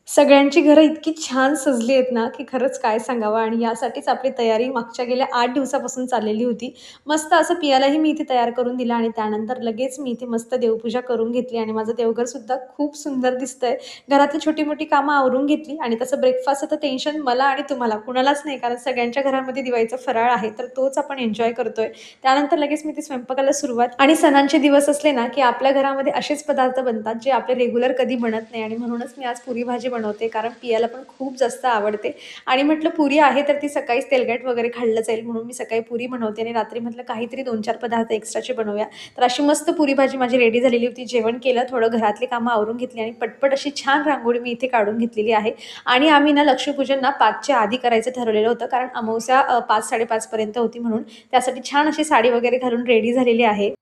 सगळ्यांची घरं इतकी छान सजली आहेत ना, की खरंच काय सांगावं आणि यासाठीच आपली तयारी मागच्या गेल्या 8 दिवसापासून चाललेली होती. मस्त असं पियालाही मी इथे तयार करून दिलं आणि त्यानंतर लगेच मी इथे मस्त देवपूजा करून घेतली आणि माझं देवघरसुद्धा खूप सुंदर दिसतंय. घरातली छोटी-मोठी कामं आवरून घेतली आणि तसं ब्रेकफास्टचं टेन्शन मला आणि तुम्हाला कुणालाच नाही, कारण सगळ्यांच्या घरामध्ये दिवाळीचा फराळ आहे, तर तोच आपण एन्जॉय करतोय. त्यानंतर लगेच मी ते स्वयंपाकाला सुरुवात आणि सणांचे दिवस असले ना, की आपल्या घरामध्ये असेच पदार्थ बनतात, जे आपले रेग्युलर कधी बनत नाही आणि म्हणूनच मी आज पुरी भाजी बनवते, कारण पियाला पण खूप जास्त आवडते आणि म्हटलं पुरी आहे तर ती सकाळीच तेलकट वगैरे खाल्लं जाईल म्हणून मी सकाळी पुरी बनवते आणि रात्री म्हटलं काहीतरी 2-4 पदार्थ एक्स्ट्राचे बनवूया. तर अशी मस्त पुरी भाजी माझी रेडी झालेली होती. जेवण केलं, थोडं घरातली कामं आवरून घेतली आणि पटपट अशी छान रांगोळी मी इथे काढून घेतलेली आहे आणि आम्ही ना लक्ष्मीपूजन ना 5च्या आधी करायचं ठरवलेलं होतं, कारण अमावास्या 5-5:30 पर्यंत होती म्हणून. त्यासाठी छान अशी साडी वगैरे घालून रेडी झालेली आहे.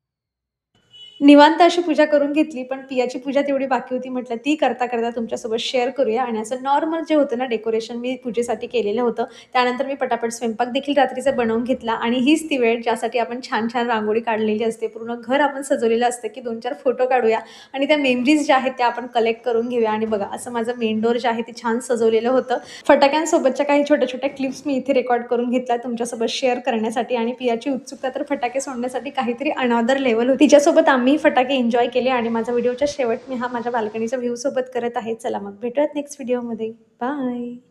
निवांत अशी पूजा करून घेतली, पण पियाची पूजा तेवढी बाकी होती. म्हटलं ती करता-करता तुमच्यासोबत शेअर करूया आणि असं नॉर्मल जे होतं ना डेकोरेशन मी पूजेसाठी केलेलं होतं. त्यानंतर मी पटापट स्वयंपाक देखील रात्रीचा बनवून घेतला आणि हीच ती वेळ ज्यासाठी आपण छान-छान रांगोळी काढलेली असते. पूर्ण घर आपण सजवलेलं असतं, की 2-4 फोटो काढूया आणि त्या मेमरीज ज्या आहेत त्या आपण कलेक्ट करून घेऊया आणि बघा असं माझं मेन डोअर जे आहे ते छान सजवलेलं होतं. फटाक्यांसोबतच्या काही छोट्या-छोट्या क्लिप्स मी इथे रेकॉर्ड करून घेतल्या तुमच्यासोबत शेअर करण्यासाठी आणि पियाची उत्सुकता तर फटाके सोडण्यासाठी काहीतरी अनअदर लेव्हल होती. तिच्यासोबत आम्ही फटाके एन्जॉय केले आणि माझा व्हिडिओच्या शेवट मी हा माझ्या बाल्कनीच्या व्ह्यू सोबत करत आहे. चला मग भेटूयात नेक्स्ट व्हिडिओमध्ये. बाय.